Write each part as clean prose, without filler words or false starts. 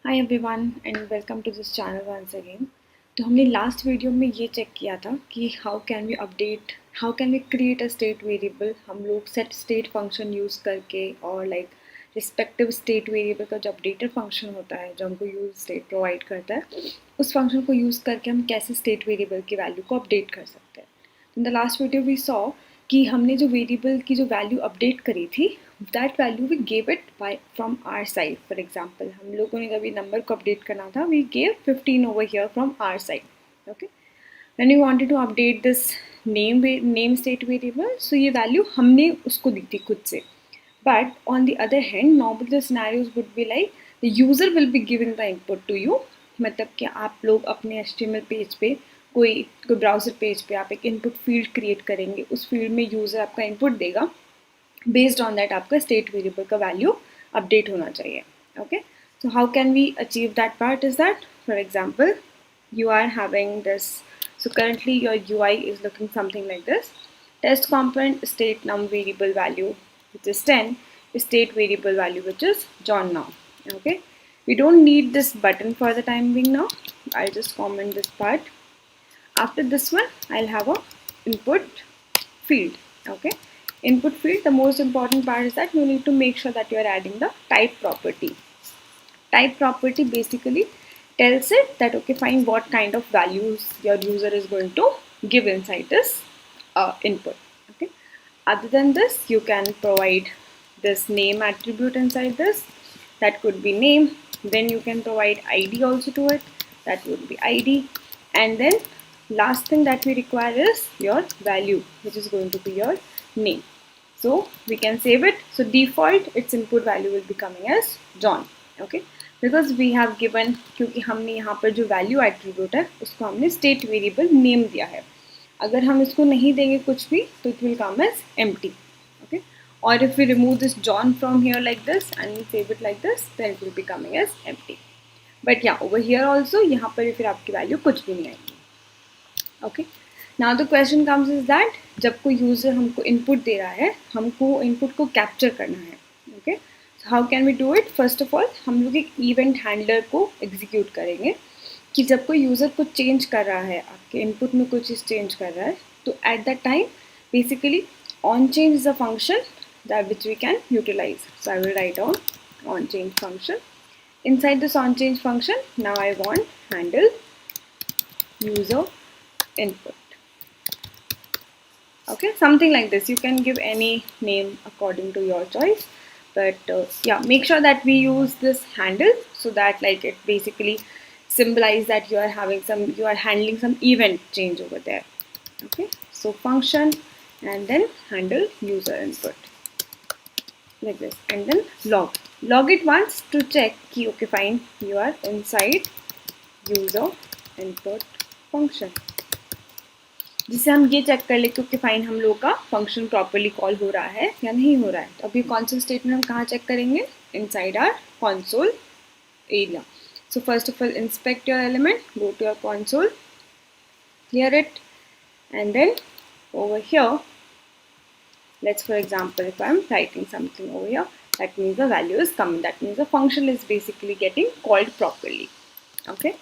Hi everyone and welcome to this channel once again. तो हमने last video में ये चेक किया था कि how can we create a state variable. हम लोग सेट स्टेट फंक्शन यूज़ करके और रिस्पेक्टिव स्टेट वेरिएबल का जो अपडेटर फंक्शन होता है जो हमको यूज स्टेट प्रोवाइड करता है, उस फंक्शन को यूज़ करके हम कैसे स्टेट वेरिएबल की वैल्यू को अपडेट कर सकते हैं। In the last video we saw कि हमने जो वेरिएबल की जो वैल्यू अपडेट करी थी, that value we gave it by from our side. For example, हम लोगों ने कभी नंबर को अपडेट करना था, we gave 15 over here from our side. Okay, when you wanted to update this name state variable, so ये value हमने उसको दी थी खुद से। But on the other hand, normally the scenarios would be like the user will be giving the input to you. मतलब कि आप लोग अपने HTML पेज पे कोई ब्राउज़र पेज पे आप एक इनपुट फील्ड क्रिएट करेंगे, उस फील्ड में यूज़र आपका इनपुट देगा, बेस्ड ऑन दैट आपका स्टेट वेरिएबल का वैल्यू अपडेट होना चाहिए। Okay, so how can we achieve that part is that, for example, you are having this, so currently your UI is looking something like this: test component state num variable value which is 10, state variable value which is John now. Okay, we don't need this button for the time being now. I'll just comment this part. After this one, I'll have a input field. Okay, input field, the most important part is that you need to make sure that you are adding the type property. Type property basically tells it that, okay fine, what kind of values your user is going to give inside this input. Okay, other than this, you can provide this name attribute inside this. That could be name. Then you can provide ID also to it. That would be ID. And then last thing that we require is your value, which is going to be your name. So we can save it. So default its input value will be coming as John. Okay, because we have given, क्योंकि हमने यहाँ पर जो value attribute है उसको हमने state variable name दिया है। अगर हम इसको नहीं देंगे कुछ भी तो it will come as empty. Okay, or if we remove this John from here like this and we save it like this, then it will be coming as empty. But yeah, over here also यहाँ पर फिर आपकी value कुछ भी नहीं आएगी. Okay, now the question comes is that जब कोई यूज़र हमको इनपुट दे रहा है, हमको इनपुट को कैप्चर करना है. Okay, so how can we do it? First of all हम लोग एक इवेंट हैंडलर को एग्जीक्यूट करेंगे कि जब कोई यूज़र कुछ चेंज कर रहा है, आपके इनपुट में कुछ चीज़ चेंज कर रहा है, तो at that time basically on change is a function that which we can utilize. So I will write down on change function. Inside this on change function, now I want handle user input. Okay, something like this. You can give any name according to your choice, but yeah, make sure that we use this handle so that like it basically symbolize that you are handling some event change over there. Okay, so function and then handle user input like this, and then log it once to check कि okay fine, you are inside user input function, जिससे हम ये check कर ले कि okay fine, हम लोग का फंक्शन प्रॉपरली कॉल हो रहा है या नहीं हो रहा है. तो अभी कौन-सा स्टेटमेंट हम कहाँ चेक करेंगे? Inside our console area. So first of all, inspect your element, go to your console, clear it, and then over here, let's for example, if I'm writing something over here, that means the value is coming, that means the function is basically getting called properly. Okay,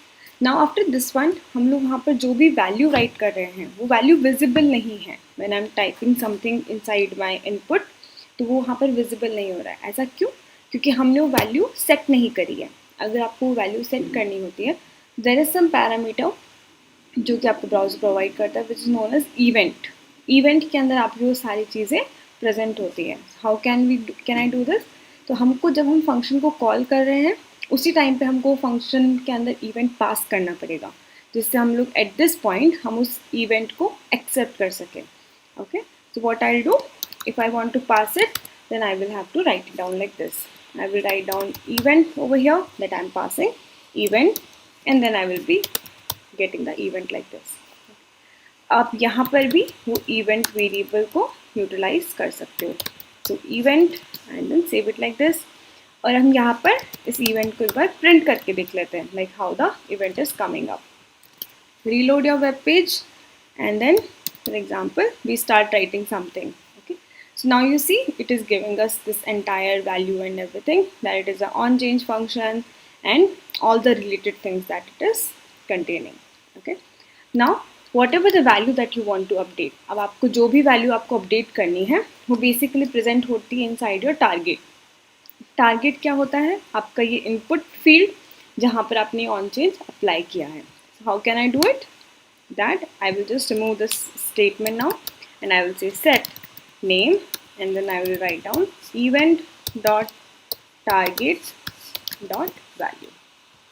now after this one, हम लोग वहाँ पर जो भी value write कर रहे हैं वो value visible नहीं है. when I'm typing something inside my input, तो वो वहाँ पर visible नहीं हो रहा है. ऐसा क्यों? क्योंकि हमने वो value set नहीं करी है. अगर आपको वो value set करनी होती है, there is some parameter जो कि आपको ब्राउज़र प्रोवाइड करता है, which is known as event. Event के अंदर आपकी वो सारी चीज़ें प्रेजेंट होती हैं. How can I do this? तो हमको जब हम फंक्शन को कॉल कर रहे हैं उसी टाइम पे हमको फंक्शन के अंदर इवेंट पास करना पड़ेगा, जिससे हम लोग एट दिस पॉइंट हम उस इवेंट को एक्सेप्ट कर सकें. Okay, so what I do, if I want to pass it, then I will have to write it down like this. I will write down event over here that I am passing event, and then I will be getting the event like this. आप यहाँ पर भी वो event variable को utilize कर सकते हो. So event and then save it like this. और हम यहाँ पर इस event को एक बार print करके देख लेते हैं, like how the event is coming up. Reload your web page, and then for example we start writing something. Okay, so now you see it is giving us this entire value and everything, that it is an on change function, and all the related things that it is containing. Okay, now whatever the value that you want to update, अब आपको जो भी value आपको update करनी है वो basically present होती है inside your target. टारगेट क्या होता है? आपका ये इनपुट फील्ड जहाँ पर आपने ऑन चेंज अप्लाई किया है. How can I do it? That I will just remove this statement now and I will say set name and then I will write down event dot target dot value.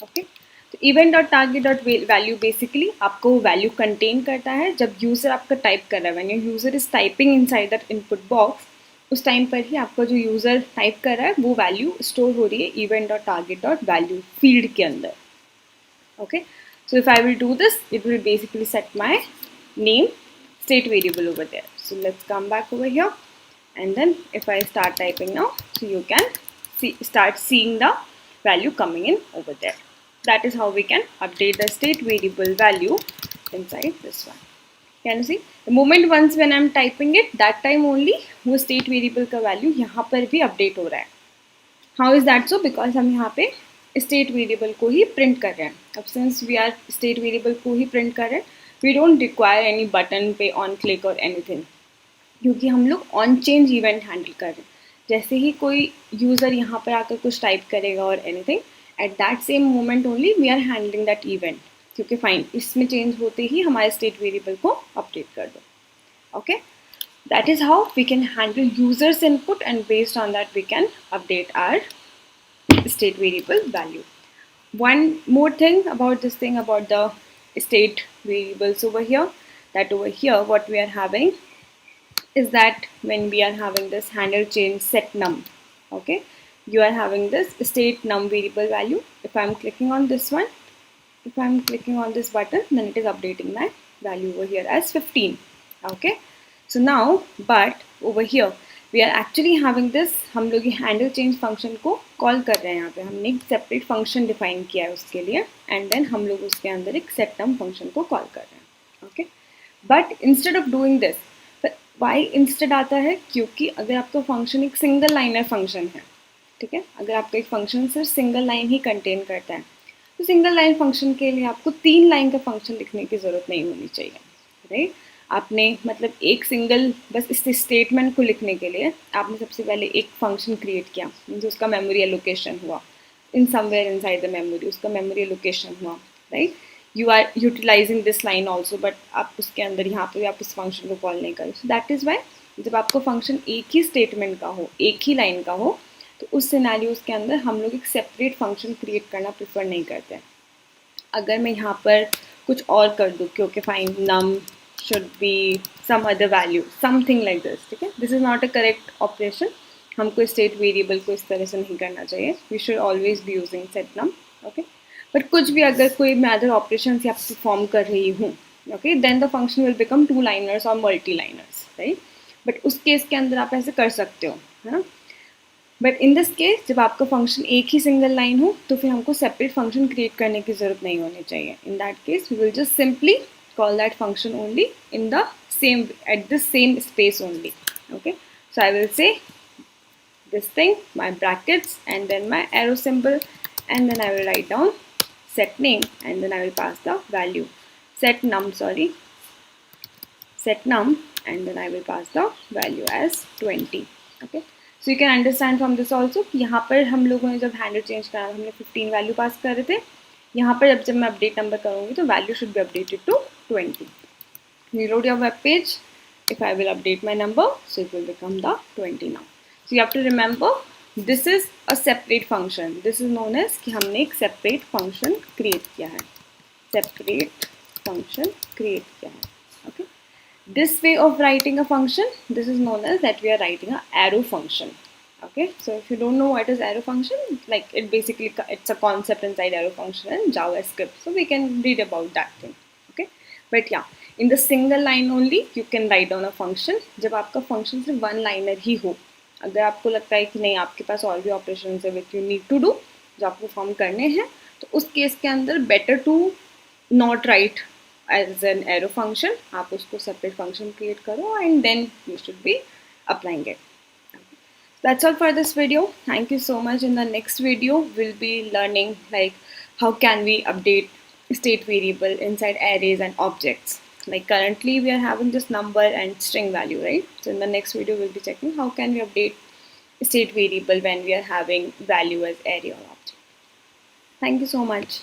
Okay, तो event dot target dot value basically आपको वो value contain करता है जब user आपका type कर रहा है. When your user is typing inside that input box, उस टाइम पर ही आपका जो यूज़र टाइप कर रहा है वो वैल्यू स्टोर हो रही है event dot target dot value field के अंदर. Okay, so if I will do this it will basically set my name state variable over there. So let's come back over here and then if I start typing now, so you can start seeing the value coming in over there. That is how we can update the state variable value inside this one. Can you see? The moment once when I am typing it, that time only वो state variable का value यहाँ पर भी update हो रहा है. How is that so? Because हम यहाँ पे state variable को ही print कर रहे हैं. अब since we are state variable को ही print कर रहे हैं, we don't require any button पे on click or anything, क्योंकि हम लोग on change event handle कर रहे हैं. जैसे ही कोई यूज़र यहाँ पर आकर कुछ टाइप करेगा और anything, at that same moment only we are handling that event, क्योंकि फाइन इसमें चेंज होते ही हमारे स्टेट वेरिएबल को अपडेट कर दो. Okay, that is how we can handle users input and based on that we can update our state variable value. One more thing about this thing about the state variables over here, that over here what we are having is that when we are having this handle change set num, okay, you are having this state num variable value. If I am clicking on this one, if I am clicking on this button, then it is updating my value over here as 15. Okay, so now but over here we are actually having this, हम लोग ये handle change function को call कर रहे हैं. यहाँ पे हमने एक सेपरेट फंक्शन डिफाइन किया है उसके लिए एंड देन हम लोग उसके अंदर एक सेट नम फंक्शन को कॉल कर रहे हैं. ओके, but instead of doing this, why instead आता है? क्योंकि अगर आपका फंक्शन एक सिंगल लाइनर फंक्शन है, ठीक है, अगर आपका एक फंक्शन सिर्फ सिंगल लाइन ही कंटेन करता है, तो सिंगल लाइन फंक्शन के लिए आपको 3 लाइन का फंक्शन लिखने की ज़रूरत नहीं होनी चाहिए. राइट, आपने मतलब एक सिंगल बस इस स्टेटमेंट को लिखने के लिए आपने सबसे पहले एक फंक्शन क्रिएट किया, मीन्स उसका मेमोरी एलोकेशन हुआ in somewhere inside the memory, उसका मेमोरी एलोकेशन हुआ. Right, you are utilizing this line also, but आप उसके अंदर यहाँ पे आप इस फंक्शन को कॉल नहीं करें. सो दैट इज़ वाई जब आपको फंक्शन एक ही स्टेटमेंट का हो, एक ही लाइन का हो, तो उस सिनेरियोज के अंदर हम लोग एक सेपरेट फंक्शन क्रिएट करना प्रेफर नहीं करते हैं. अगर मैं यहाँ पर कुछ और कर दूँ, क्योंकि fine num should be some other value, something like this, ठीक है, this is not a correct operation. हमको स्टेट वेरिएबल को इस तरह से नहीं करना चाहिए. we should always be using set num. okay, but कुछ भी अगर कोई मैं अदर ऑपरेशन या परफॉर्म कर रही हूँ, okay, then the function will become 2 liners or multi liners, right? but उस केस के अंदर आप ऐसे कर सकते हो, है ना. बट इन दिस केस जब आपका फंक्शन एक ही सिंगल लाइन हो तो फिर हमको सेपरेट फंक्शन क्रिएट करने की ज़रूरत नहीं होनी चाहिए. In that case we will just simply call that function only in the same at the same space only. Okay, so I will say this thing, my brackets and then my arrow symbol, and then I will write down set name and then I will pass the value set num, set num, and then I will pass the value as 20. Okay, so you can understand from this also कि यहाँ पर हम लोगों ने जब handle change करा हमने 15 value pass कर रहे थे. यहाँ पर जब मैं अपडेट नंबर करूँगी तो value should be updated to 20. Reload your web page. If I will update my number, so it will become the 20 now. So you have to remember this is a separate function. This is known as कि हमने एक separate function create किया है. Separate function create किया है. Okay. This way of writing a function, this is known as that we are writing a arrow function. Okay, so if you don't know what is arrow function, like it basically it's a concept inside arrow function in JavaScript, so we can read about that thing. Okay, but yeah, in the single line only you can write down a function. जब आपका function सिर्फ one liner ही हो, अगर आपको लगता है कि नहीं आपके पास और भी operations है which you need to do जो आपको perform करने हैं, तो उस केस के अंदर better to not write as an arrow function. आप उसको separate function create करो and then you should be applying it. That's all for this video. Thank you so much. In the next video, we'll be learning like how can we update state variable inside arrays and objects. Like currently we are having this number and string value, right? So in the next video, we'll be checking how can we update state variable when we are having value as array or object. Thank you so much.